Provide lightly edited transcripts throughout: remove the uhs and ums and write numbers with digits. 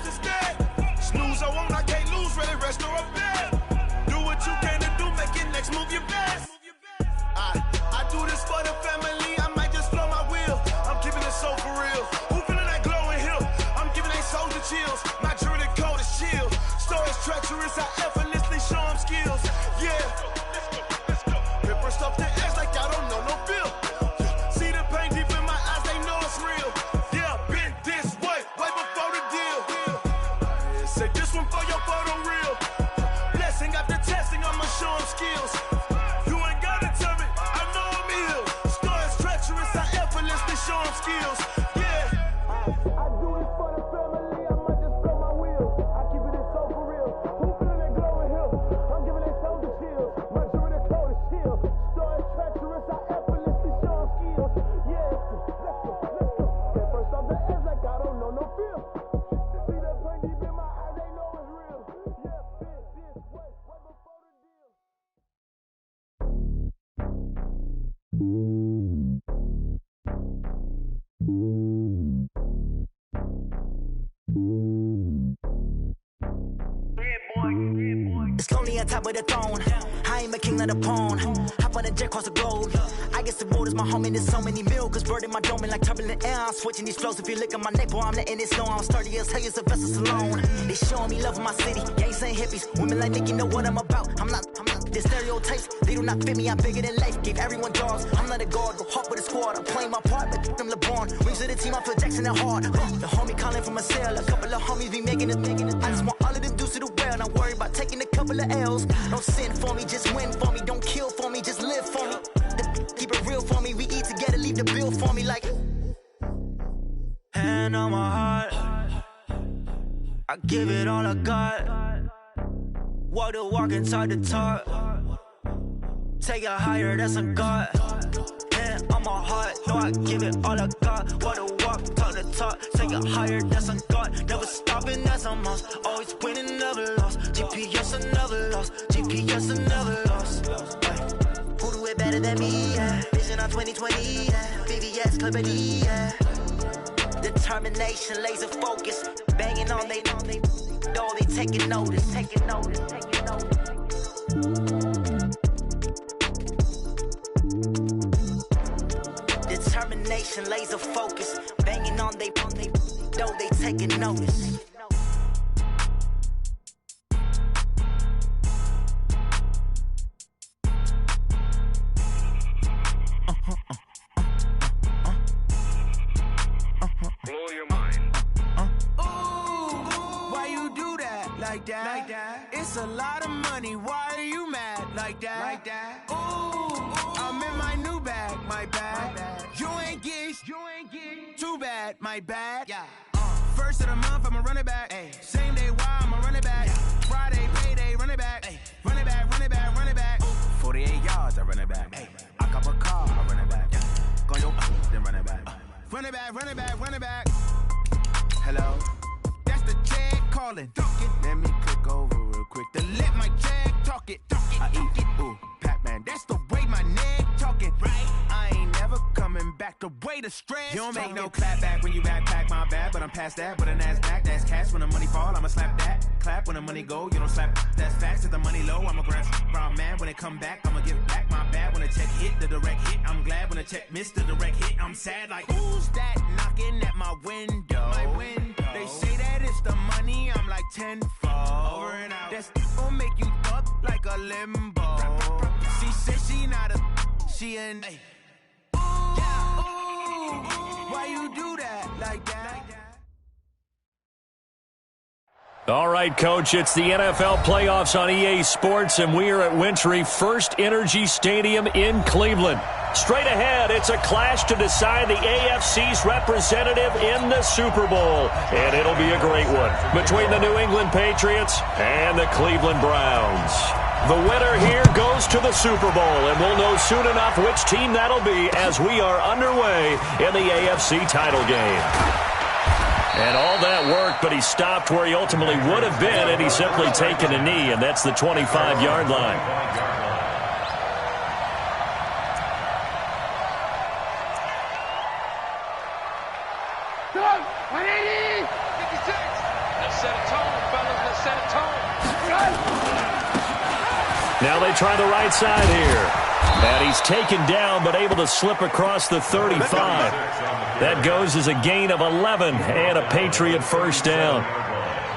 instead. Snooze, I won't, I can't lose, really rest or a bed. Do what you can to do, make your next move your best. I do this for the family, I might just flow my wheel. I'm keeping it so for real. Who feeling that glowing hill? I'm giving they soldier chills. My jewelry cold as chill. Stories treacherous, I effortlessly show them skills. Yeah. Paper stuff the edge like I don't know no feel. See the pain deep in my eyes, they know it's real. Yeah, been this way before the deal. Say this one for your photo reel. Blessing after testing, I'ma show them skills. You ain't gotta tell me, I know I'm ill. Stories treacherous, I effortlessly show them skills. Yeah. I do this for the family, I might just blow my wheel. I keep it so for real. Who feeling that glowing hill? I'm giving they soldier chills. My jewelry cold as chill. Stories treacherous, I effortlessly show them skills. Yeah. Let's go. Get first off the edge like I don't know no feel. See the pain deep in my eyes, they know it's real. Yeah, been this way before the deal. It's lonely on top of the throne. I ain't a king of the pawn. Hop on a jet across the globe. I guess the road is my home and there's so many milkers birding my dome like turbulent air. I'm switching these flows. If you look at my neck, boy, I'm letting it snow. I'm sturdy as hell, it's a vessel alone. They showing me love in my city. Gang saying hippies. Women like Nicki know what I'm about. I'm not the stereotypes. They do not fit me. I'm bigger than life. Gave everyone jaws. I'm not a guard. Go hard with a squad. I'm playing my part, but I'm LeBron. Wings of the team, I feel Jackson and hard. The homie calling from a cell. A couple of homies be making it. I just want all of them dudes to the well. Not worry about taking a couple of L's. Don't sin for me, just win for me. Don't kill for me, just live for me. Keep it real for me. We eat together, leave the bill for me like. Hand on my heart, I give it all I got. Walk the walk inside the talk. Take it higher, that's a God. Hand on my heart, no, I give it all I got. Walk the walk, talk the talk. Take it higher, that's a God. Never stopping, that's a must. Always winning, never lost. GPS, I never lost. GPS, I never lost. Who do it better than me? Yeah. Vision on 2020. Yeah. VVS, company. Yeah. Determination, laser focus. Banging on they door, they taking notice. Taking notice. Determination, laser focus. Banging on they door, they taking notice. Blow your mind. Why you do that? Like that? It's a lot of money. Why are you mad? Like that? Ooh, I'm in my new bag. My bad. You ain't get too bad. My bad. Yeah. First of the month, I'ma run it back. Ay. Same day, why I'ma run it back. Friday, payday, run it back. Ay. Run it back. 48 yards, I run it back. Ay. I cop a car, I run it back. Go your then run it back. Run it back. Hello? That's the check calling. Let me click over real quick to let my check talk it. I eat it. Ooh, Pac-Man, that's the way my neck talking. Right? I ain't never coming back the way the stress. You don't make no clap back when you backpack, my bad, but I'm past that. With a NASDAQ, that's cash. When the money fall, I'ma slap that. Clap when the money go, you don't slap. That's facts. If the money low, I'ma grab brown man. When it come back, I'ma give back my bad. When the check hit, the direct hit, I'm glad. When the check missed the direct hit, I'm sad. Like, who's that knocking at my window? They say that it's the money, I'm like tenfold. Over and out. That's gon' make you up like a limbo. She said she not a, she an. Ooh, why you do that like that? All right, Coach, it's the NFL playoffs on EA Sports, and we are at Wintry First Energy Stadium in Cleveland. Straight ahead, it's a clash to decide the AFC's representative in the Super Bowl, and it'll be a great one between the New England Patriots and the Cleveland Browns. The winner here goes to the Super Bowl, and we'll know soon enough which team that'll be as we are underway in the AFC title game. And all that work, but he stopped where he ultimately would have been had he simply taken a knee, and that's the 25-yard line. try the right side here. And he's taken down but able to slip across the 35. That goes as a gain of 11 and a Patriot first down.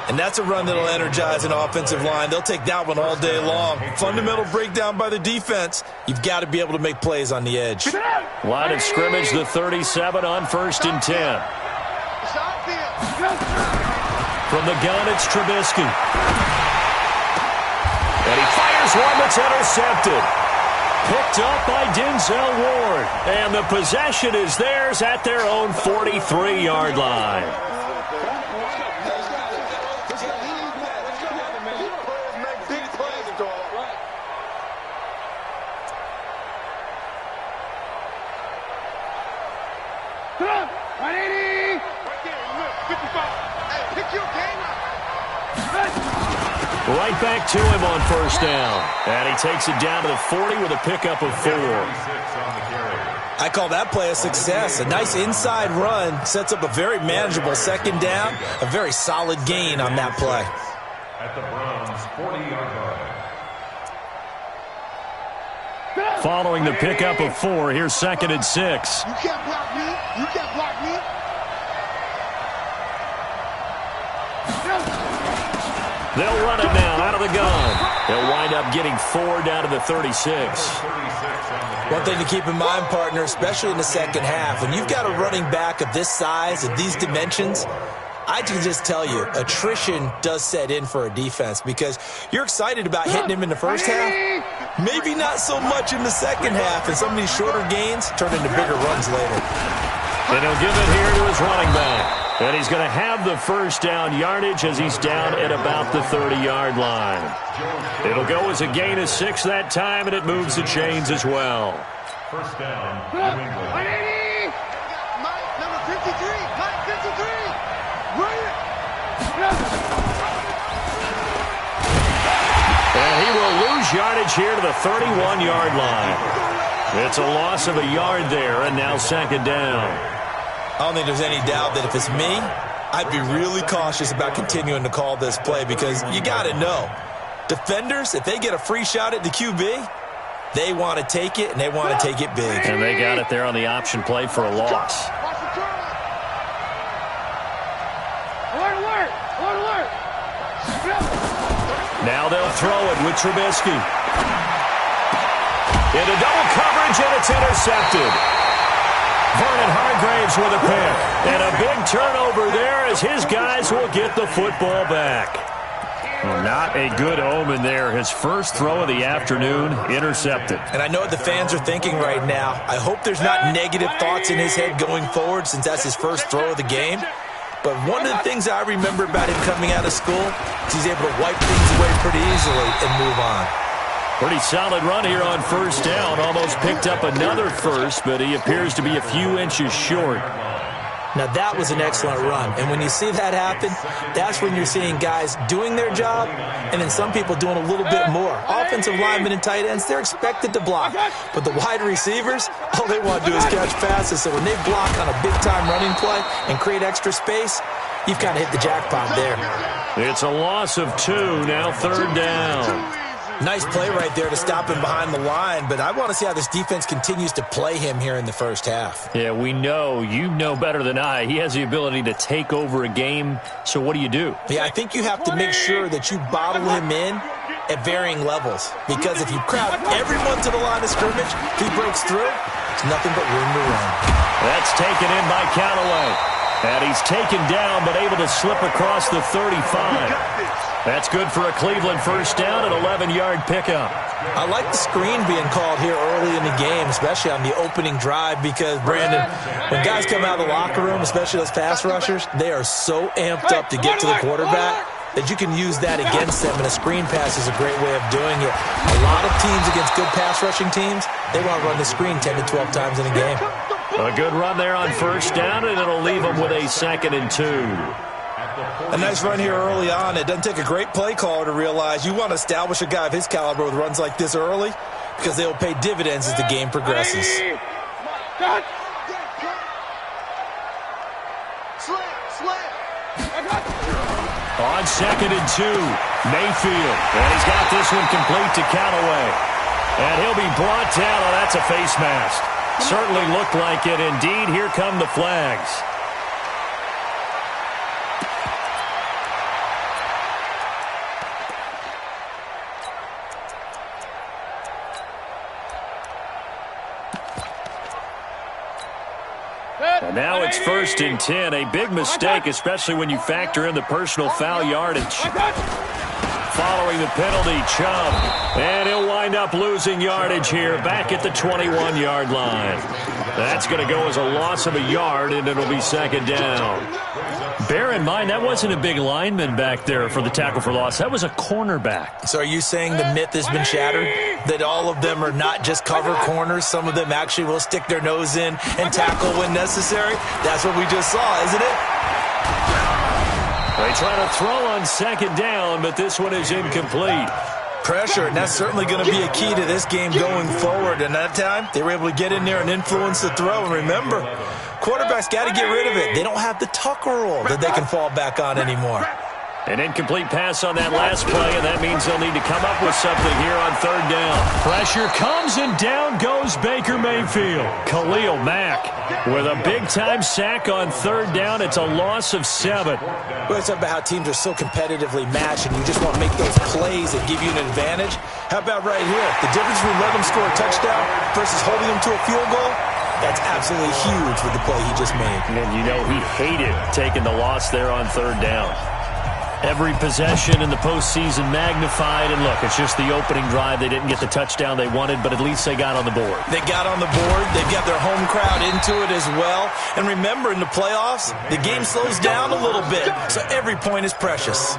And that's a run that'll energize an offensive line. They'll take that one all day long. Fundamental breakdown by the defense. You've got to be able to make plays on the edge. Line of scrimmage, the 37 on 1st and 10. From the gun, it's Trubisky. And he fires one that's intercepted. Picked up by Denzel Ward. And the possession is theirs at their own 43-yard line. Right back to him on 1st down. And he takes it down to the 40 with a pickup of 4. I call that play a success. A nice inside run sets up a very manageable 2nd down. A very solid gain on that play. At the Browns' 40-yard line. Following the pickup of 4, here's 2nd and 6. You can't block me. You can't block me. They'll run it now out of the gun. They'll wind up getting 4 down to the 36. One thing to keep in mind, partner, especially in the 2nd half, when you've got a running back of this size, of these dimensions, I can just tell you, attrition does set in for a defense because you're excited about hitting him in the 1st half. Maybe not so much in the 2nd half, and some of these shorter gains turn into bigger runs later. And he'll give it here to his running back. And he's going to have the 1st down yardage as he's down at about the 30-yard line. It'll go as a gain of 6 that time, and it moves the chains as well. 1st down, New England. Number 53. Mike 53. And he will lose yardage here to the 31-yard line. It's a loss of a yard there, and now 2nd down. I don't think there's any doubt that if it's me, I'd be really cautious about continuing to call this play because you got to know, defenders, if they get a free shot at the QB, they want to take it, and they want to take it big. And they got it there on the option play for a loss. Now they'll throw it with Trubisky. Into double coverage, and it's intercepted. Vernon Hargraves with a pick. And a big turnover there as his guys will get the football back. Well, not a good omen there. His first throw of the afternoon intercepted. And I know what the fans are thinking right now. I hope there's not negative thoughts in his head going forward since that's his first throw of the game. But one of the things I remember about him coming out of school is he's able to wipe things away pretty easily and move on. Pretty solid run here on 1st down. Almost picked up another first, but he appears to be a few inches short. Now, that was an excellent run. And when you see that happen, that's when you're seeing guys doing their job and then some people doing a little bit more. Offensive linemen and tight ends, they're expected to block. But the wide receivers, all they want to do is catch passes. So when they block on a big-time running play and create extra space, you've kind of hit the jackpot there. It's a loss of 2, now 3rd down. Nice play right there to stop him behind the line, but I want to see how this defense continues to play him here in the 1st half. Yeah, we know. You know better than I. He has the ability to take over a game, so what do you do? Yeah, I think you have to make sure that you bottle him in at varying levels, because if you crowd everyone to the line of scrimmage, if he breaks through, it's nothing but room to run. That's taken in by Callaway. And he's taken down but able to slip across the 35. That's good for a Cleveland 1st down and 11-yard pickup. I like the screen being called here early in the game, especially on the opening drive, because, Brandon, when guys come out of the locker room, especially those pass rushers, they are so amped up to get to the quarterback that you can use that against them, and a screen pass is a great way of doing it. A lot of teams against good pass rushing teams, they want to run the screen 10 to 12 times in a game. A good run there on 1st down, and it'll leave them with a 2nd and 2. A nice run here early on. It doesn't take a great play caller to realize you want to establish a guy of his caliber with runs like this early because they will pay dividends as the game progresses. On 2nd and 2, Mayfield. And he's got this one complete to Callaway. And he'll be brought down. Oh, that's a face mask. Certainly looked like it. Indeed, here come the flags. And now it's 1st and 10. A big mistake, especially when you factor in the personal foul yardage. Following the penalty, Chubb. And he'll wind up losing yardage here back at the 21-yard line. That's going to go as a loss of a yard, and it'll be 2nd down. Bear in mind, that wasn't a big lineman back there for the tackle for loss. That was a cornerback. So are you saying the myth has been shattered? That all of them are not just cover corners? Some of them actually will stick their nose in and tackle when necessary? That's what we just saw, isn't it? They try to throw on 2nd down, but this one is incomplete. Pressure, and that's certainly going to be a key to this game going forward. And that time, they were able to get in there and influence the throw. And remember, quarterbacks got to get rid of it. They don't have the tucker roll that they can fall back on anymore. An incomplete pass on that last play, and that means they'll need to come up with something here on 3rd down. Pressure comes, and down goes Baker Mayfield. Khalil Mack with a big-time sack on 3rd down. It's a loss of 7. Well, it's about how teams are so competitively matched, and you just want to make those plays that give you an advantage. How about right here? The difference between letting them score a touchdown versus holding them to a field goal? That's absolutely huge with the play he just made. And you know he hated taking the loss there on 3rd down. Every possession in the postseason magnified, and look, it's just the opening drive. They didn't get the touchdown they wanted, but at least they got on the board. They got on the board. They've got their home crowd into it as well. And remember, in the playoffs, the game slows down a little bit, so every point is precious.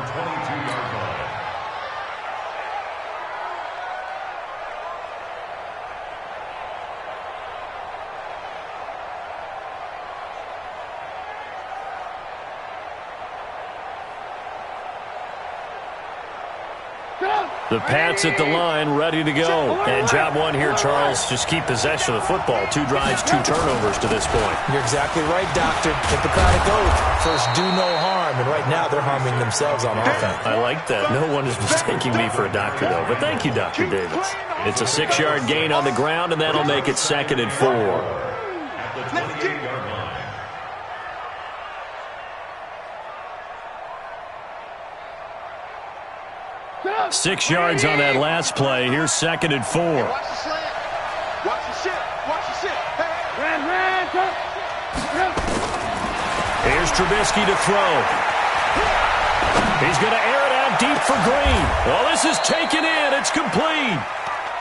The Pats at the line, ready to go. And job one here, Charles, just keep possession of the football. 2 drives, 2 turnovers to this point. You're exactly right, Doctor. Hippocratic oath. First, do no harm. And right now, they're harming themselves on offense. I like that. No one is mistaking me for a doctor, though. But thank you, Dr. Davis. It's a 6-yard gain on the ground, and that'll make it 2nd and 4. 6 yards on that last play. Here's 2nd and 4. Watch the slant. Watch the shit. Watch the shit. Hey. Here's Trubisky to throw. He's going to air it out deep for Green. Well, this is taken in. It's complete.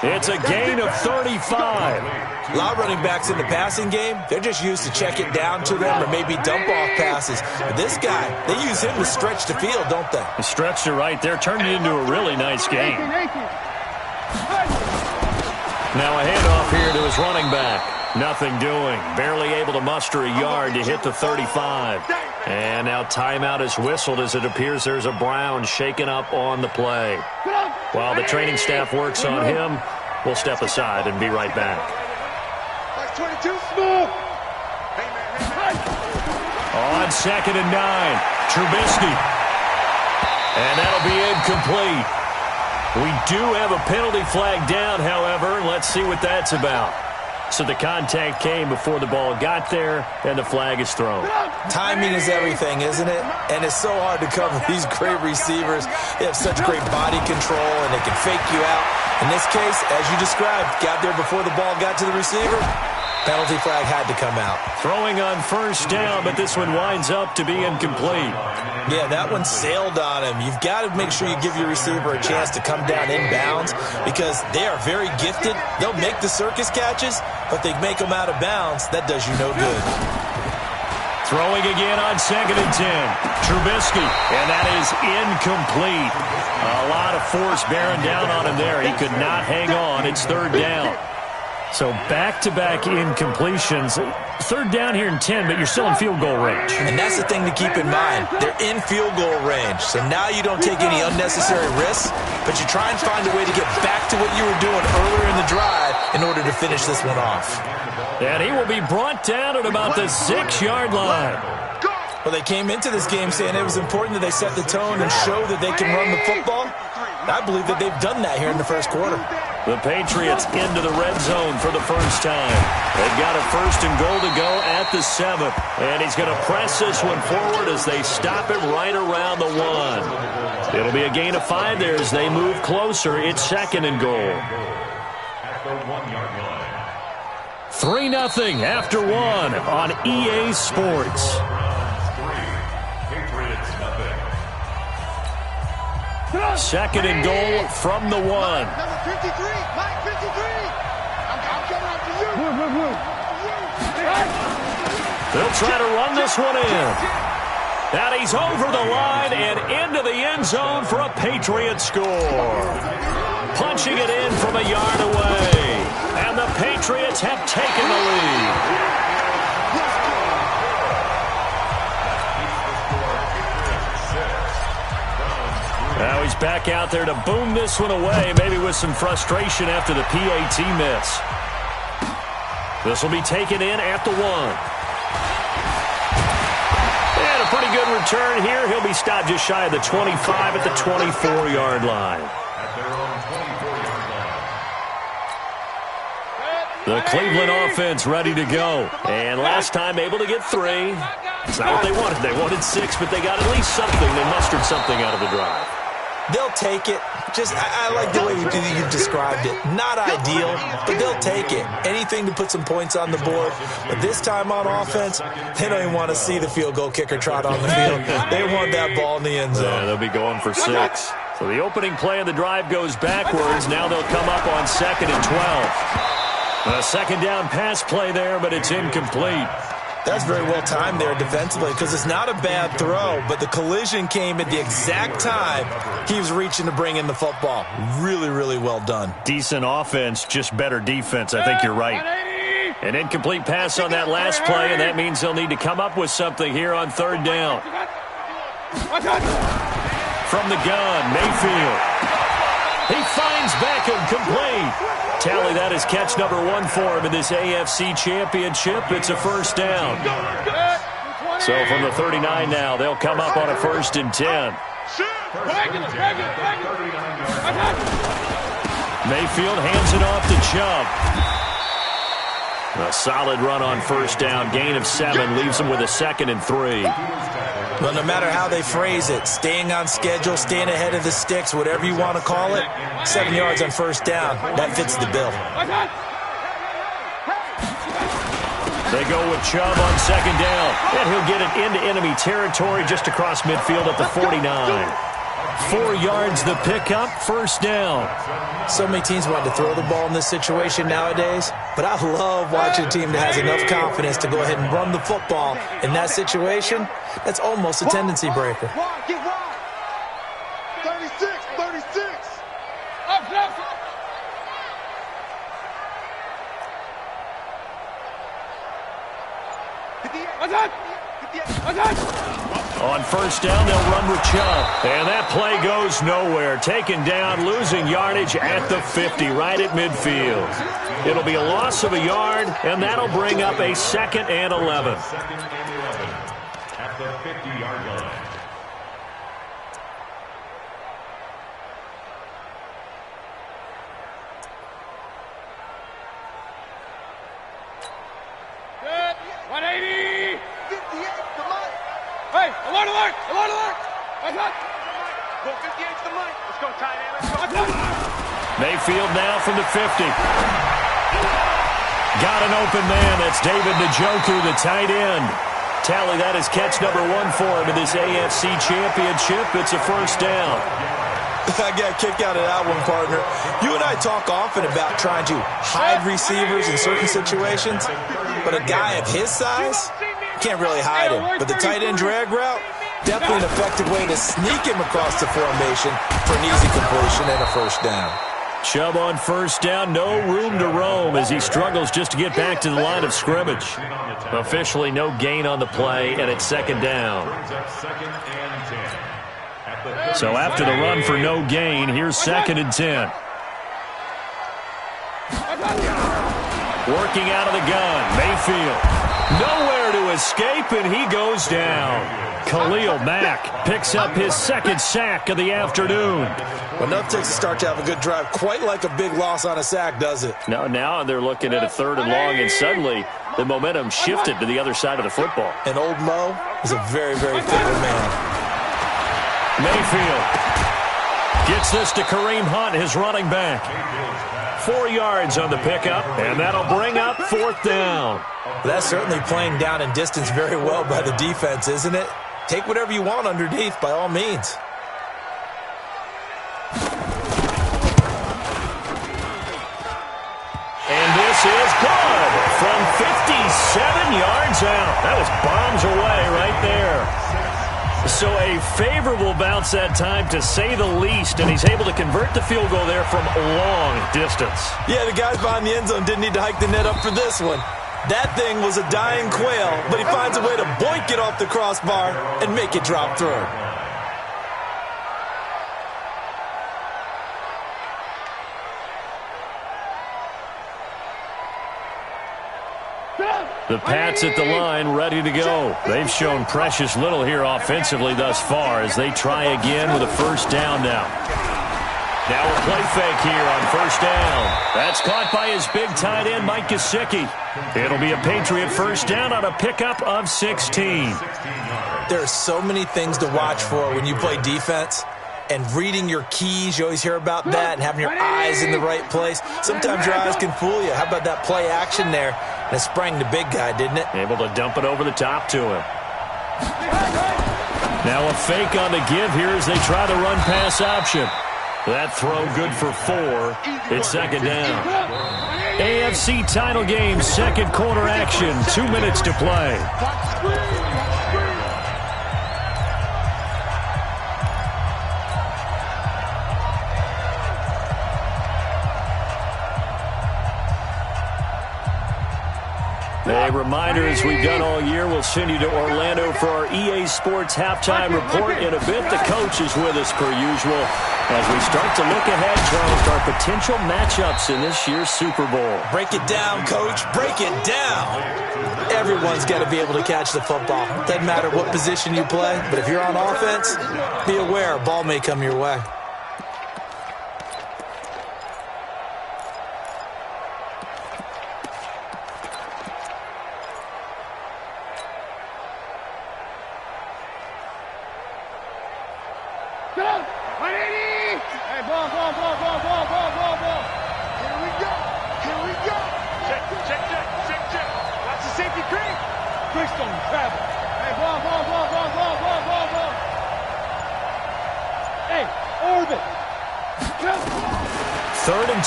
It's a gain of 35. A lot of running backs in the passing game, they're just used to check it down to them or maybe dump-off passes. But this guy, they use him to stretch the field, don't they? He stretched it right there, turned it into a really nice game. Now a handoff here to his running back. Nothing doing. Barely able to muster a yard to hit the 35. And now timeout is whistled as it appears there's a Brown shaken up on the play. While the training staff works on him, we'll step aside and be right back. 22 small. On 2nd and 9, Trubisky. And that'll be incomplete. We do have a penalty flag down, however. Let's see what that's about. So the contact came before the ball got there, and the flag is thrown. Timing is everything, isn't it? And it's so hard to cover these great receivers. They have such great body control, and they can fake you out. In this case, as you described, got there before the ball got to the receiver. Penalty flag had to come out. Throwing on 1st down, but this one winds up to be incomplete. Yeah, that one sailed on him. You've got to make sure you give your receiver a chance to come down inbounds because they are very gifted. They'll make the circus catches, but they make them out of bounds. That does you no good. Throwing again on 2nd and 10. Trubisky, and that is incomplete. A lot of force bearing down on him there. He could not hang on. It's 3rd down. So back-to-back incompletions. 3rd down here in 10, but you're still in field goal range. And that's the thing to keep in mind. They're in field goal range. So now you don't take any unnecessary risks, but you try and find a way to get back to what you were doing earlier in the drive in order to finish this one off. And he will be brought down at about the 6-yard line. Well, they came into this game saying it was important that they set the tone and show that they can run the football. I believe that they've done that here in the 1st quarter. The Patriots into the red zone for the first time. They've got a 1st and goal to go at the 7th. And he's going to press this one forward as they stop him right around the 1. It'll be a gain of 5 there as they move closer. It's 2nd and goal. At the 1-yard line. 3-0 after 1 on EA Sports. Patriots nothing. 2nd and goal from the 1. Number 53, Mike 53. I'm coming after you. They'll try to run this one in. And he's over the line and into the end zone for a Patriot score. Punching it in from a yard away. And the Patriots have taken the lead. Now he's back out there to boom this one away, maybe with some frustration after the PAT miss. This will be taken in at the 1. And a pretty good return here. He'll be stopped just shy of the 25 at the 24-yard line. At their own 24-yard line. The Cleveland offense ready to go. And last time able to get 3. It's not what they wanted. They wanted 6, but they got at least something. They mustered something out of the drive. They'll take it. I like the way you described it. Not ideal, but they'll take it. Anything to put some points on the board. But this time on offense, they don't even want to see the field goal kicker trot on the field. They want that ball in the end zone. Yeah, they'll be going for 6. So the opening play of the drive goes backwards. Now they'll come up on 2nd and 12. A 2nd down pass play there, but it's incomplete. That's very well timed there defensively because it's not a bad throw, but the collision came at the exact time he was reaching to bring in the football. Really, really well done. Decent offense, just better defense. I think you're right. An incomplete pass on that last play, and that means they'll need to come up with something here on 3rd down. From the gun, Mayfield. He finds Beckham, complete. Tally that is catch number 1 for him in this AFC Championship. It's a 1st down. So from the 39 now, they'll come up on a 1st and 10. Mayfield hands it off to Chubb. A solid run on 1st down. Gain of 7 leaves him with a 2nd and 3. Well, no matter how they phrase it, staying on schedule, staying ahead of the sticks, whatever you want to call it, 7 yards on 1st down, that fits the bill. They go with Chubb on 2nd down, and he'll get it into enemy territory just across midfield at the 49. 4 yards the pickup, 1st down. So many teams want to throw the ball in this situation nowadays, but I love watching a team that has enough confidence to go ahead and run the football. In that situation, that's almost a tendency breaker. 36, 36. On 1st down, they'll run with Chubb. And that play goes nowhere. Taken down, losing yardage at the 50, right at midfield. It'll be a loss of a yard, and that'll bring up a 2nd and 11. 2nd and 11 at the 50-yard line. Good. 180. 58 to Mike. Hey, alert, alert, alert, alert. Go 58 to the mic. Let's go, tight end. Let's go. Mayfield now from the 50. Got an open man. That's David Njoku, the tight end. Tally that is catch number 1 for him in this AFC Championship. It's a 1st down. I got a kick out of that one, partner. You and I talk often about trying to hide receivers in certain situations, but a guy of his size can't really hide him. But the tight end drag route, definitely an effective way to sneak him across the formation for an easy completion and a 1st down. Chubb on 1st down, no room to roam as he struggles just to get back to the line of scrimmage. Officially no gain on the play, and it's 2nd down. So after the run for no gain, here's 2nd and 10. Working out of the gun, Mayfield. Nowhere to escape, and he goes down. Khalil Mack picks up his second sack of the afternoon. Well, enough takes to start to have a good drive. Quite like a big loss on a sack, does it? Now they're looking at a 3rd and long, and suddenly the momentum shifted to the other side of the football. And old Mo is a very, very fickle man. Mayfield gets this to Kareem Hunt, his running back. 4 yards on the pickup, and that'll bring up 4th down. That's certainly playing down and distance very well by the defense, isn't it? Take whatever you want underneath, by all means. And this is good from 57 yards out. That was bombs away right there. So a favorable bounce that time, to say the least, and he's able to convert the field goal there from a long distance. Yeah, the guys behind the end zone didn't need to hike the net up for this one. That thing was a dying quail, but he finds a way to boink it off the crossbar and make it drop through. The Pats at the line, ready to go. They've shown precious little here offensively thus far as they try again with a 1st down now. Now a play fake here on 1st down. That's caught by his big tight end, Mike Gesicki. It'll be a Patriot 1st down on a pickup of 16. There are so many things to watch for when you play defense. And reading your keys, you always hear about that, and having your eyes in the right place. Sometimes your eyes can fool you. How about that play action there? And it sprang the big guy, didn't it? Able to dump it over the top to him. Now a fake on the give here as they try the run-pass option. That throw good for 4. It's 2nd down. AFC title game, 2nd quarter action. 2 minutes to play. A reminder, as we've done all year, we'll send you to Orlando for our EA Sports halftime report in a bit. The coach is with us per usual as we start to look ahead, Charles, to our potential matchups in this year's Super Bowl. Break it down, Coach. Break it down. Everyone's got to be able to catch the football. Doesn't matter what position you play, but if you're on offense, be aware a ball may come your way.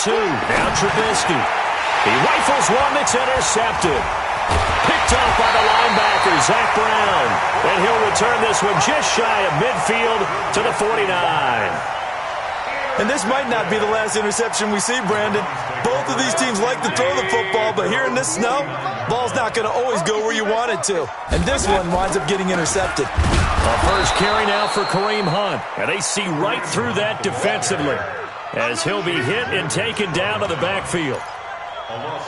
Now Trubisky. He rifles one that's intercepted. Picked off by the linebacker, Zach Brown. And he'll return this one just shy of midfield to the 49. And this might not be the last interception we see, Brandon. Both of these teams like to throw the football, but here in this snow, ball's not going to always go where you want it to. And this one winds up getting intercepted. A first carry now for Kareem Hunt. And they see right through that defensively, as he'll be hit and taken down to the backfield.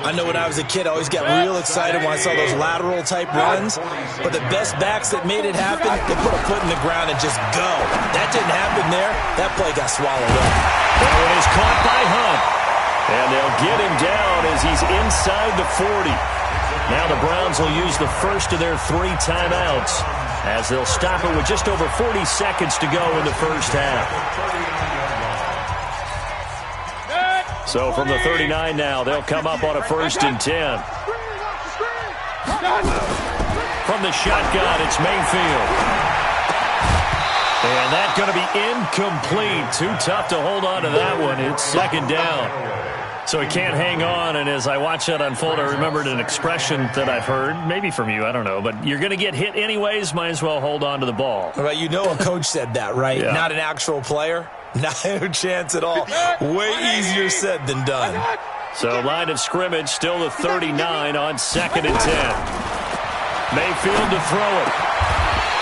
I know when I was a kid, I always got real excited when I saw those lateral-type runs. But the best backs that made it happen, they put a foot in the ground and just go. That didn't happen there. That play got swallowed up. That one is caught by Hunt. And they'll get him down as he's inside the 40. Now the Browns will use the first of their 3 timeouts, as they'll stop it with just over 40 seconds to go in the first half. So from the 39 now, they'll come up on a 1st and 10. From the shotgun, it's Mayfield. And that's going to be incomplete. Too tough to hold on to that one. It's 2nd down. So he can't hang on, and as I watch that unfold, I remembered an expression that I've heard, maybe from you, I don't know, but you're going to get hit anyways, might as well hold on to the ball. Right, you know a coach said that, right? Yeah. Not an actual player. No chance at all. Way easier said than done. So line of scrimmage, still the 39 on 2nd and 10. Mayfield to throw it.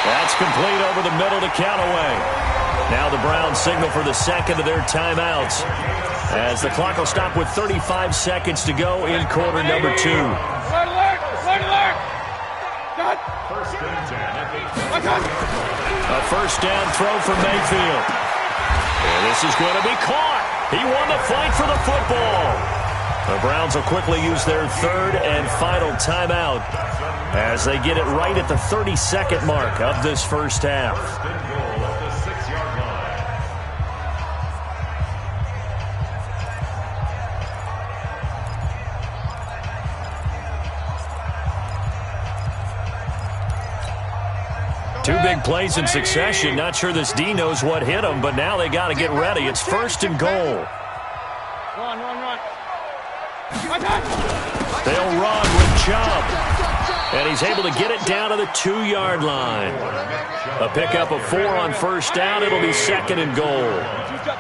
That's complete over the middle to Callaway. Now the Browns signal for the 2nd of their timeouts, as the clock will stop with 35 seconds to go in quarter number 2. First and 10 at the 20. A first down throw for Mayfield. And this is going to be caught. He won the fight for the football. The Browns will quickly use their third and final timeout as they get it right at the 32nd mark of this first half. First and goal at the 6-yard line. Two big plays in succession. Not sure this D knows what hit him, but now they got to get ready. It's first and goal. Run. They'll run with Chubb. And he's able to get it down to the 2-yard line. A pickup of 4 on first down. It'll be second and goal.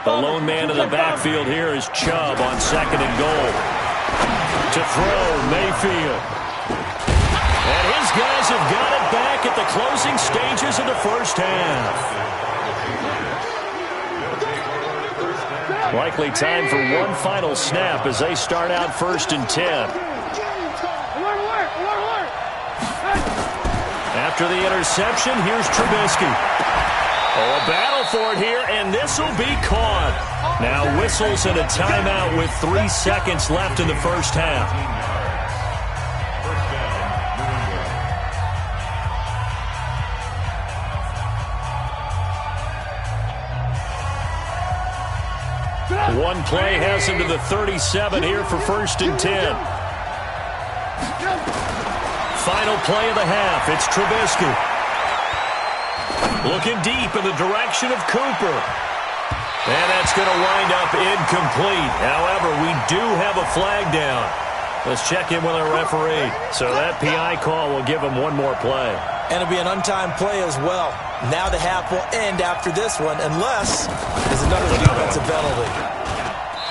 The lone man in the backfield here is Chubb on second and goal. To throw, Mayfield. And his guys have got it back at the closing stages of the first half. Likely time for one final snap as they start out first and 10. After the interception, here's Trubisky. Oh, a battle for it here, and this will be caught. Now whistles and a timeout with 3 seconds left in the first half. One play has him to the 37 here for first and 10. Final play of the half. It's Trubisky. Looking deep in the direction of Cooper. And that's going to wind up incomplete. However, we do have a flag down. Let's check in with our referee. So that PI call will give him one more play. And it'll be an untimed play as well. Now the half will end after this one, unless there's another defensive penalty.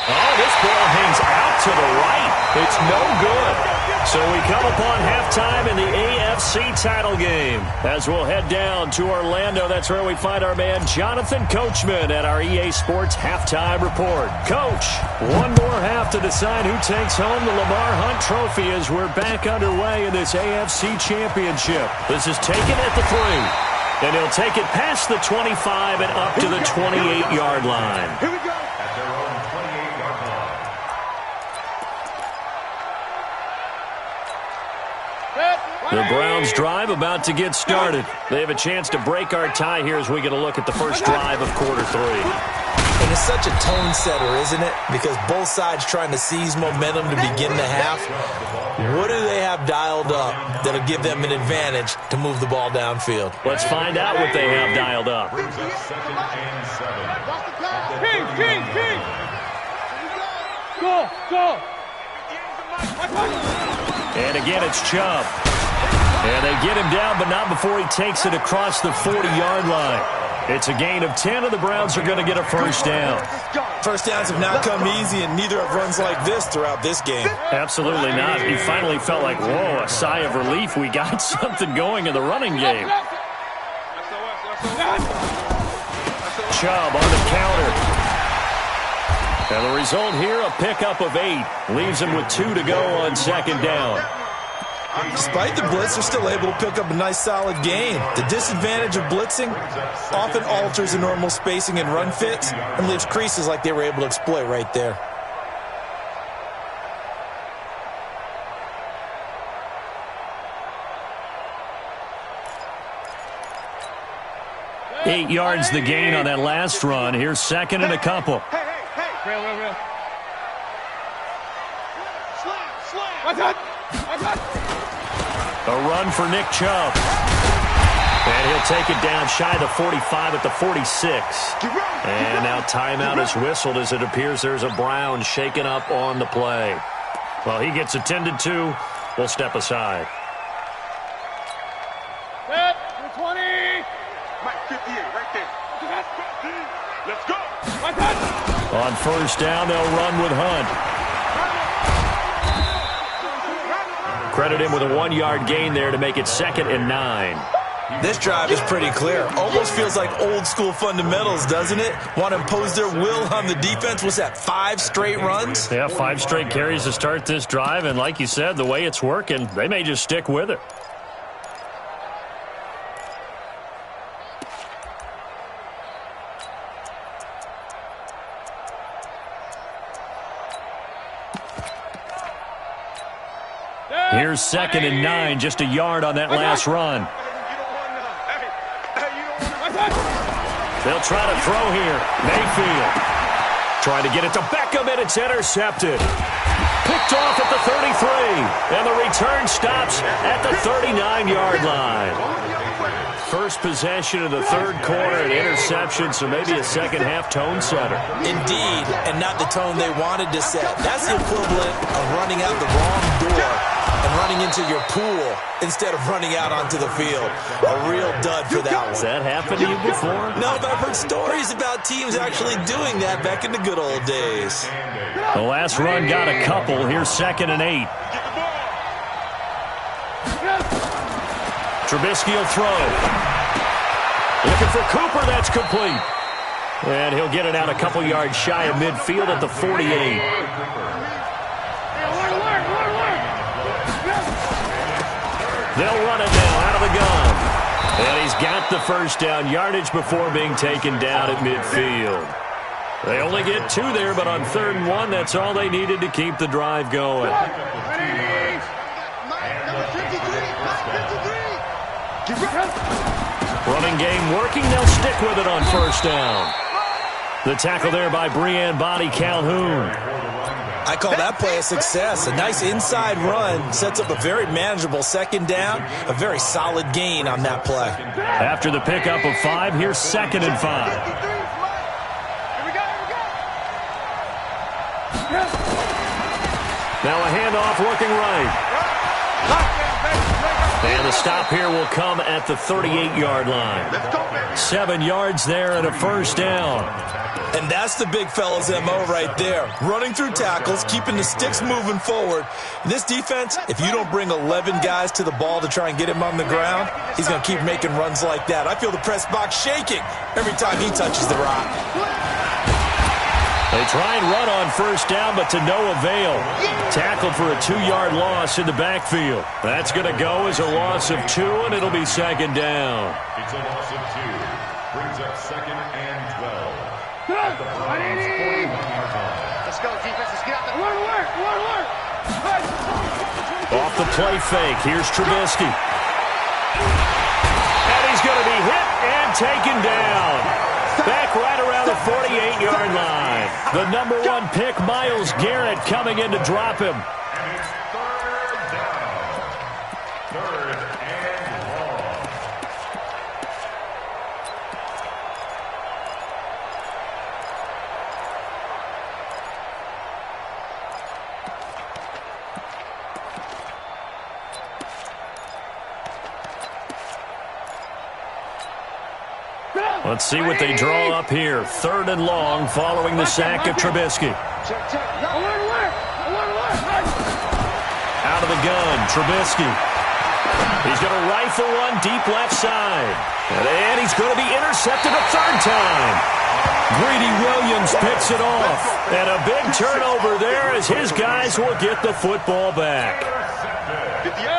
Oh, this ball hangs out to the right. It's no good. So we come upon halftime in the AFC title game. As we'll head down to Orlando, that's where we find our man Jonathan Coachman at our EA Sports Halftime Report. Coach, one more half to decide who takes home the Lamar Hunt Trophy as we're back underway in this AFC Championship. This is taken at the 3. And he'll take it past the 25 and up to the 28-yard line. Here we go. At their own 28-yard line. The Browns drive about to get started. They have a chance to break our tie here as we get a look at the first drive of quarter 3. And it's such a tone setter, isn't it? Because both sides trying to seize momentum to begin the half. What do they have dialed up that'll give them an advantage to move the ball downfield? Let's find out what they have dialed up. Brings us second and 7. King. Go. And again, it's Chubb. And they get him down, but not before he takes it across the 40-yard line. It's a gain of 10, and the Browns are going to get a first down. First downs have not come easy, and neither have runs like this throughout this game. Absolutely not. He finally felt like, whoa, a sigh of relief. We got something going in the running game. Chubb on the counter. And the result here, a pickup of 8. Leaves him with 2 to go on second down. Despite the blitz, they're still able to pick up a nice solid gain. The disadvantage of blitzing often alters the normal spacing and run fits and leaves creases like they were able to exploit right there. Eight yards the gain on that last run. Here's second and a couple. Hey. Real. Slam. A run for Nick Chubb. And he'll take it down shy of the 45 at the 46. And now timeout is whistled as it appears there's a Brown shaken up on the play. Well, he gets attended to. We'll step aside. Set, 20. Mike, 58, right there. Let's go. On first down, they'll run with Hunt. Credit him with a 1-yard gain there to make it second and 9. This drive is pretty clear. Almost feels like old school fundamentals, doesn't it? Want to impose their will on the defense. What's that, 5 straight runs? Yeah, 5 straight carries to start this drive. And like you said, the way it's working, they may just stick with it. Here's 2nd and 9, just a yard on that last run. They'll try to throw here. Mayfield trying to get it to Beckham, and it's intercepted. Picked off at the 33, and the return stops at the 39-yard line. First possession of the third quarter, an interception, so maybe a second-half tone setter. Indeed, and not the tone they wanted to set. That's the equivalent of running out the wrong door and running into your pool instead of running out onto the field. A real dud for that one. Has that happened to you before? No, but I've heard stories about teams actually doing that back in the good old days. The last run got a couple. Here's 2nd and 8. Trubisky will throw. Looking for Cooper. That's complete. And he'll get it out a couple yards shy of midfield at the 48. They'll run it now out of the gun. And he's got the first down yardage before being taken down at midfield. They only get 2 there, but on 3rd and 1, that's all they needed to keep the drive going. Running game working. They'll stick with it on 1st down. The tackle there by Breanne Bonnie Calhoun. I call that play a success. A nice inside run sets up a very manageable 2nd down. A very solid gain on that play. After the pickup of 5, here's 2nd and 5. Now a handoff looking right. And the stop here will come at the 38-yard line. 7 yards there and a 1st down. And that's the big fella's MO right there. Running through tackles, keeping the sticks moving forward. This defense, if you don't bring 11 guys to the ball to try and get him on the ground, he's going to keep making runs like that. I feel the press box shaking every time he touches the rock. They try and run on 1st down, but to no avail. Tackled for a 2-yard loss in the backfield. That's going to go as a loss of 2, and it'll be 2nd down. It's a loss of 2. Brings up 2nd and 12. Let's go, defense. Let's get out there. Alert. Off the play fake, here's Trubisky. And he's going to be hit and taken down. Back right around the 48-yard line. The number 1 pick, Myles Garrett, coming in to drop him. Third and long. Let's see what they draw up here. 3rd and long following the sack of Trubisky. Out of the gun, Trubisky. He's going to rifle one deep left side. And he's going to be intercepted a 3rd time. Greedy Williams picks it off. And a big turnover there as his guys will get the football back.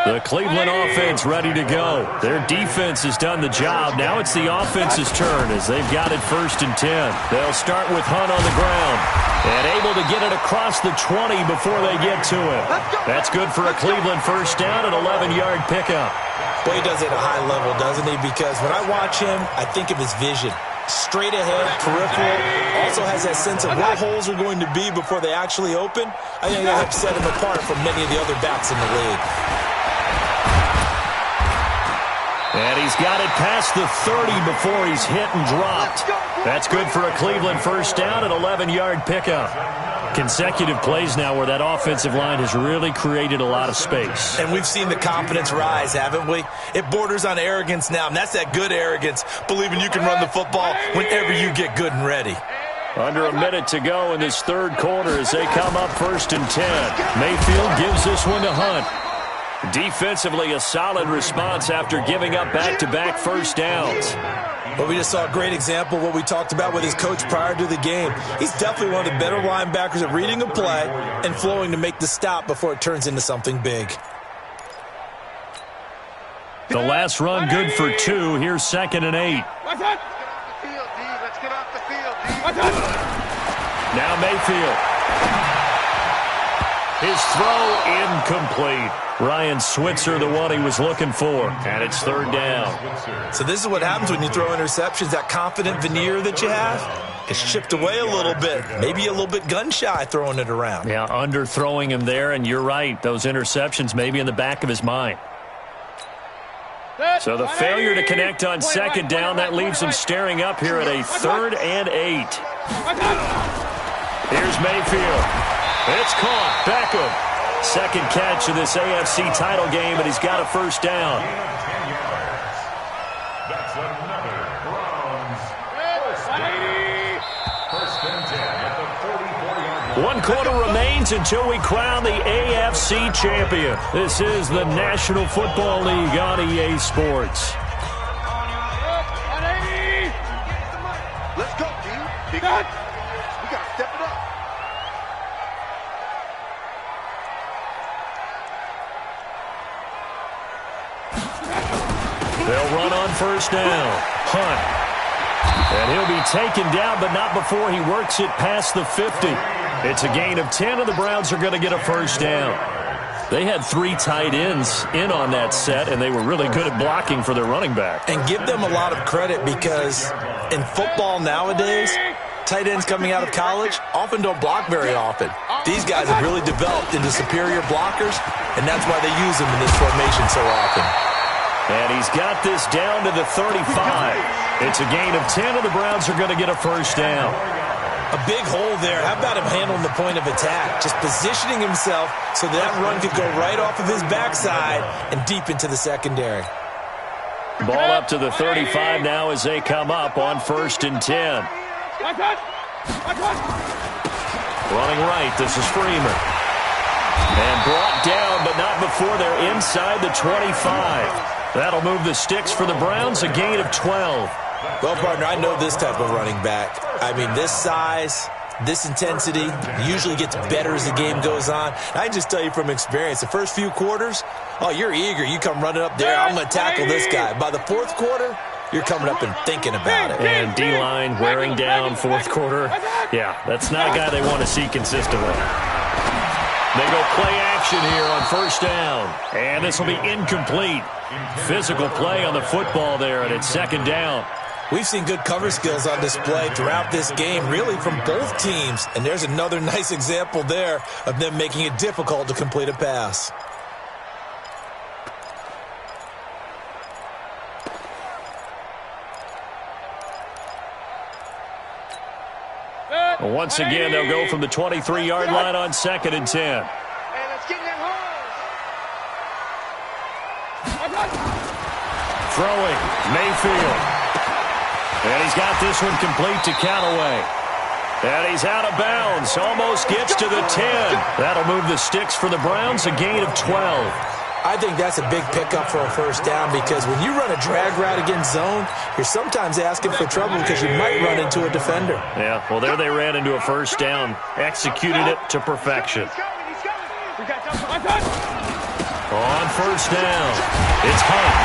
The Cleveland offense ready to go. Their defense has done the job. Now it's the offense's turn as they've got it 1st and 10. They'll start with Hunt on the ground and able to get it across the 20 before they get to it. That's good for a Cleveland 1st down and 11-yard pickup. Well, he does it at a high level, doesn't he? Because when I watch him, I think of his vision. Straight ahead, peripheral, also has that sense of where holes are going to be before they actually open. I think that helps set him apart from many of the other backs in the league. And he's got it past the 30 before he's hit and dropped. That's good for a Cleveland 1st down and 11-yard pickup. Consecutive plays now where that offensive line has really created a lot of space. And we've seen the confidence rise, haven't we? It borders on arrogance now, and that's that good arrogance, believing you can run the football whenever you get good and ready. Under a minute to go in this 3rd quarter as they come up 1st and 10. Mayfield gives this one to Hunt. Defensively, a solid response after giving up back-to-back 1st downs. But we just saw a great example of what we talked about with his coach prior to the game. He's definitely one of the better linebackers at reading a play and flowing to make the stop before it turns into something big. The last run good for 2. Here's 2nd and 8. Let's get off the field, D. Now Mayfield. His throw incomplete. Ryan Switzer, the one he was looking for, and it's third down. So this is what happens when you throw interceptions. That confident veneer that you have is chipped away a little bit. Maybe a little bit gun-shy throwing it around. Yeah, underthrowing him there, and you're right. Those interceptions may be in the back of his mind. So the failure to connect on second down, that leaves him staring up here at a 3rd and 8. Here's Mayfield. It's caught. Beckham. Second catch of this AFC title game, and he's got a first down. That's another Browns first and 10 at the 44-yard line. 1 quarter remains until we crown the AFC champion. This is the National Football League on EA Sports. Let's go, dude. We got to step it up. They'll run on first down. Hunt. And he'll be taken down, but not before he works it past the 50. It's a gain of 10, and the Browns are going to get a first down. They had 3 tight ends in on that set, and they were really good at blocking for their running back. And give them a lot of credit because in football nowadays, tight ends coming out of college often don't block very often. These guys have really developed into superior blockers, and that's why they use them in this formation so often. And he's got this down to the 35. It's a gain of 10, and the Browns are going to get a first down. A big hole there. How about him handling the point of attack? Just positioning himself so that run could go right off of his backside and deep into the secondary. Ball up to the 35 now as they come up on 1st and 10. Running right, this is Freeman. And brought down, but not before they're inside the 25. That'll move the sticks for the Browns, a gain of 12. Well, partner, I know this type of running back. I mean, this size, this intensity usually gets better as the game goes on. I can just tell you from experience, the first few quarters, oh, you're eager. You come running up there, I'm going to tackle this guy. By the 4th quarter, you're coming up and thinking about it. And D-line wearing down 4th quarter. Yeah, that's not a guy they want to see consistently. They go play action here on first down. And this will be incomplete. Physical play on the football there, and it's 2nd down. We've seen good cover skills on display throughout this game, really from both teams. And there's another nice example there of them making it difficult to complete a pass. Once again, they'll go from the 23-yard line on 2nd and 10. Hey, let's get in that hole. Throwing, Mayfield. And he's got this one complete to Callaway. And he's out of bounds, almost gets to the 10. That'll move the sticks for the Browns, a gain of 12. I think that's a big pickup for a first down because when you run a drag route against zone, you're sometimes asking for trouble because you might run into a defender. Yeah, well, there they ran into a first down, executed it to perfection. On first down, it's Hunt,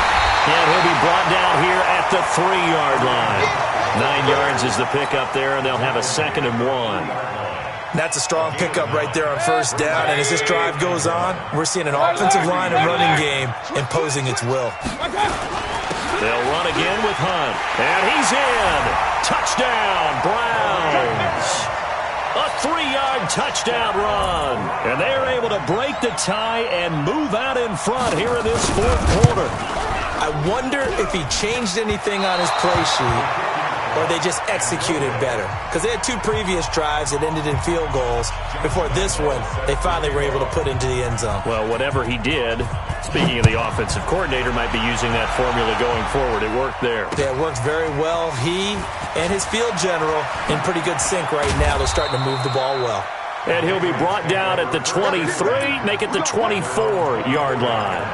and he'll be brought down here at the 3-yard line. 9 yards is the pickup there, and they'll have a 2nd and 1. That's a strong pickup right there on first down, and as this drive goes on, we're seeing an offensive line and running game imposing its will. They'll run again with Hunt, and he's in. Touchdown, Browns. A 3-yard touchdown run, and they're able to break the tie and move out in front here in this 4th quarter. I wonder if he changed anything on his play sheet or they just executed better. Because they had 2 previous drives that ended in field goals. Before this one, they finally were able to put into the end zone. Well, whatever he did, speaking of the offensive coordinator, might be using that formula going forward. It worked there. Yeah, it worked very well. He and his field general in pretty good sync right now. They're starting to move the ball well. And he'll be brought down at the 23, make it the 24-yard line.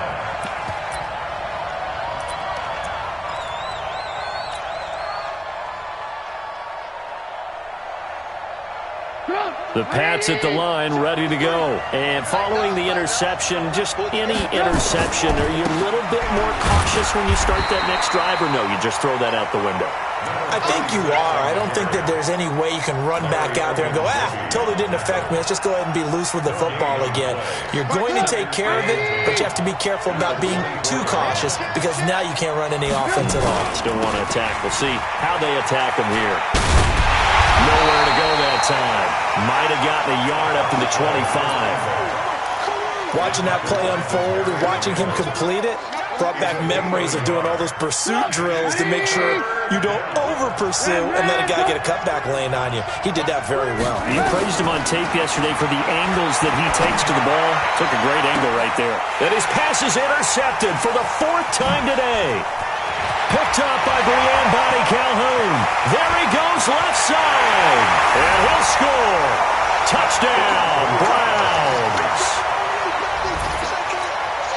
The Pats at the line, ready to go. And following the interception, just any interception, are you a little bit more cautious when you start that next drive, or no, you just throw that out the window? I think you are. I don't think that there's any way you can run back out there and go, totally didn't affect me. Let's just go ahead and be loose with the football again. You're going to take care of it, but you have to be careful about being too cautious because now you can't run any offense at all. Still want to attack. We'll see how they attack them here. Nowhere to go that time. Might have gotten a yard up to the 25. Watching that play unfold and watching him complete it brought back memories of doing all those pursuit drills to make sure you don't over-pursue and let a guy get a cutback lane on you. He did that very well. You praised him on tape yesterday for the angles that he takes to the ball. Took a great angle right there. And his pass is intercepted for the 4th time today. Picked up by Brian Bonnie Calhoun. There he goes left side. And he'll score. Touchdown, Browns.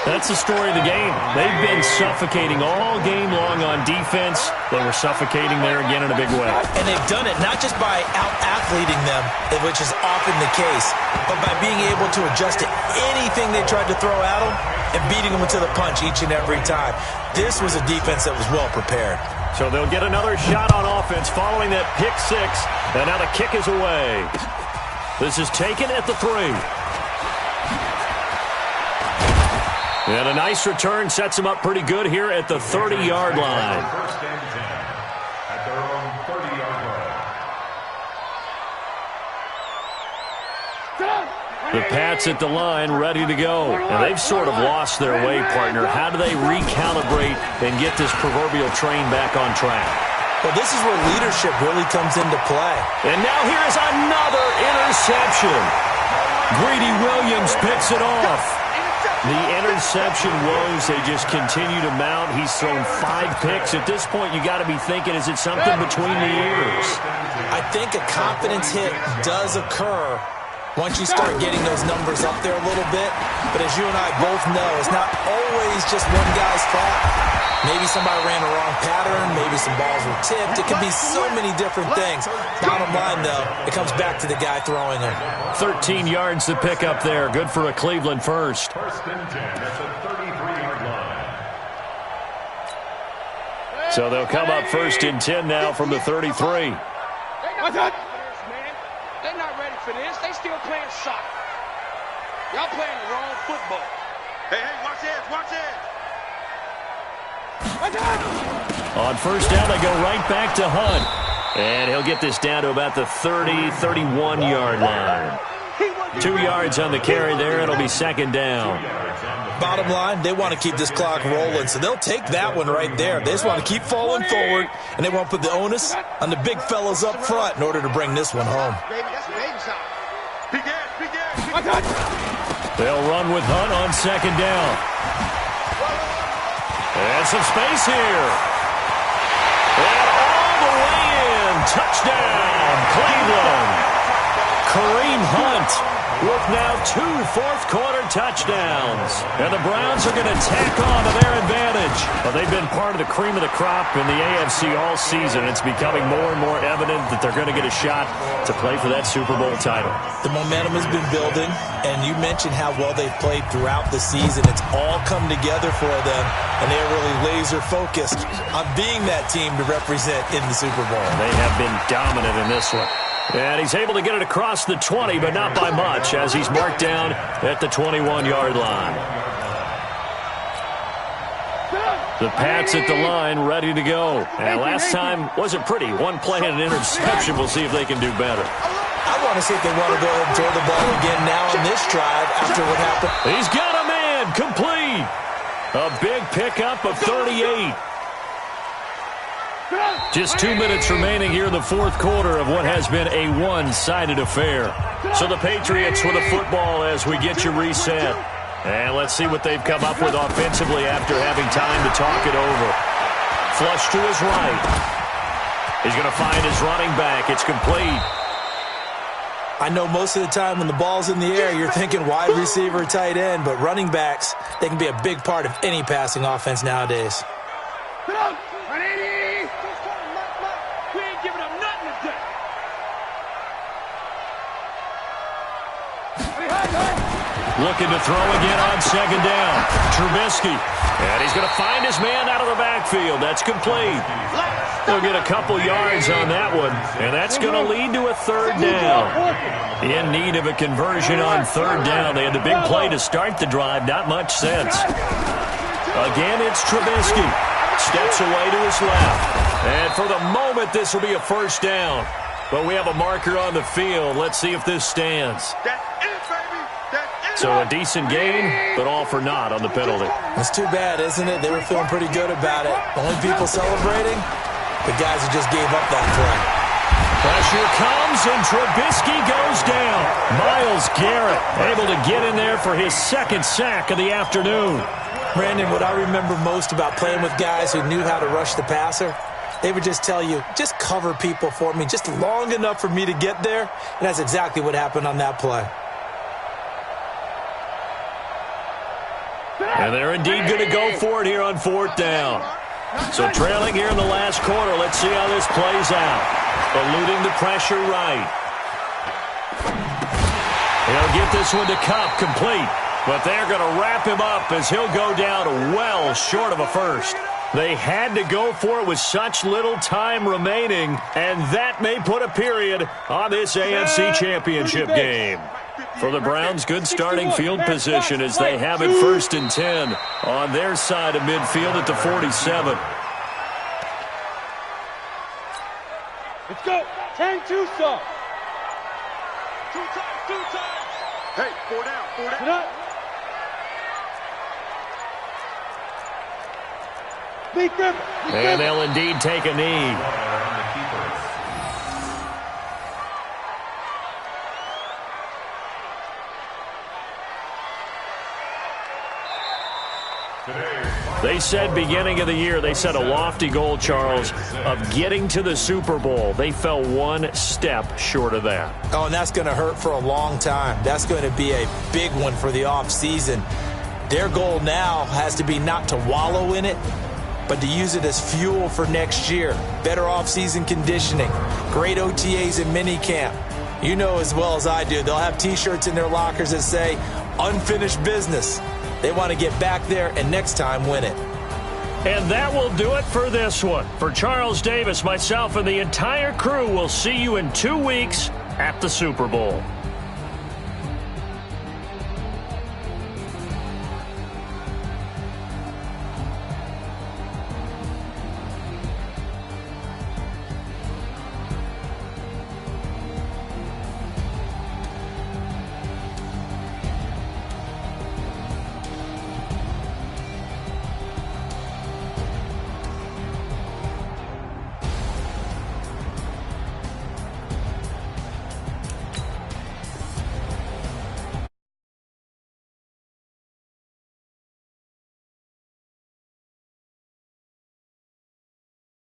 That's the story of the game. They've been suffocating all game long on defense. They were suffocating there again in a big way. And they've done it not just by out-athleting them, which is often the case, but by being able to adjust to anything they tried to throw at them and beating them into the punch each and every time. This was a defense that was well prepared. So they'll get another shot on offense following that pick 6. And now the kick is away. This is taken at the 3. And a nice return sets him up pretty good here at the 30-yard line. First and 10 at their own 30-yard line. The Pats at the line, ready to go. And they've sort of lost their way, partner. How do they recalibrate and get this proverbial train back on track? Well, this is where leadership really comes into play. And now here is another interception. Greedy Williams picks it off. The interception woes, they just continue to mount. He's thrown 5 picks. At this point, you got to be thinking, is it something between the ears? I think a confidence hit does occur once you start getting those numbers up there a little bit. But as you and I both know, it's not always just one guy's fault. Maybe somebody ran the wrong pattern. Maybe some balls were tipped. It could be so many different things. Bottom line, though, it comes back to the guy throwing them. 13 yards to pick up there. Good for a Cleveland first. First and 10 at the 33-yard line. So they'll come up first and 10 now from the 33. What's up? They're not ready for this. They still playing soccer. Y'all playing the wrong football. Hey, watch this, watch this. On first down, they go right back to Hunt. And he'll get this down to about the 30, 31-yard line. 2 yards on the carry there. It'll be second down. Bottom line, they want to keep this clock rolling, so they'll take that one right there. They just want to keep falling forward, and they won't put the onus on the big fellas up front in order to bring this one home. They'll run with Hunt on second down. And some space here. And all the way in. Touchdown, Cleveland. Kareem Hunt with now 2 fourth-quarter touchdowns. And the Browns are going to tack on to their advantage. Well, they've been part of the cream of the crop in the AFC all season. It's becoming more and more evident that they're going to get a shot to play for that Super Bowl title. The momentum has been building, and you mentioned how well they've played throughout the season. It's all come together for them, and they're really laser-focused on being that team to represent in the Super Bowl. They have been dominant in this one. And he's able to get it across the 20, but not by much, as he's marked down at the 21-yard line. The Pats at the line, ready to go. And last time wasn't pretty. One play and an interception. We'll see if they can do better. I want to see if they want to go ahead and throw the ball again now on this drive after what happened. He's got a man, complete. A big pickup of 38. Just 2 minutes remaining here in the fourth quarter of what has been a one-sided affair. So the Patriots with a football as we get you reset. And let's see what they've come up with offensively after having time to talk it over. Flush to his right. He's going to find his running back. It's complete. I know most of the time when the ball's in the air, you're thinking wide receiver, tight end, but running backs, they can be a big part of any passing offense nowadays. Looking to throw again on second down. Trubisky. And he's going to find his man out of the backfield. That's complete. They'll get a couple yards on that one, and that's going to lead to a third down. In need of a conversion on third down. They had the big play to start the drive. Not much sense. Again, it's Trubisky. Steps away to his left. And for the moment, this will be a first down. But we have a marker on the field. Let's see if this stands. So a decent gain, but all for naught on the penalty. That's too bad, isn't it? They were feeling pretty good about it. Only people celebrating, the guys who just gave up that play. Pressure comes, and Trubisky goes down. Myles Garrett able to get in there for his second sack of the afternoon. Brandon, what I remember most about playing with guys who knew how to rush the passer, they would just tell you, just cover people for me, just long enough for me to get there. And that's exactly what happened on that play. And they're indeed going to go for it here on fourth down. So trailing here in the last quarter, let's see how this plays out. Eluding the pressure right. He'll get this one to Kupp, complete. But they're going to wrap him up as he'll go down well short of a first. They had to go for it with such little time remaining, and that may put a period on this AFC Championship game. For the Browns, good starting field position as they have it 1st and 10 on their side of midfield at the 47. Let's go. 10-2 some. Two times. Hey, 4 down. Get up. Beat them. And they'll indeed take a knee. They said beginning of the year, they set a lofty goal, Charles, of getting to the Super Bowl. They fell one step short of that. Oh, and that's going to hurt for a long time. That's going to be a big one for the offseason. Their goal now has to be not to wallow in it, but to use it as fuel for next year. Better offseason conditioning, great OTAs and minicamp. You know as well as I do, they'll have T-shirts in their lockers that say, unfinished business. They want to get back there and next time win it. And that will do it for this one. For Charles Davis, myself, and the entire crew, we'll see you in 2 weeks at the Super Bowl.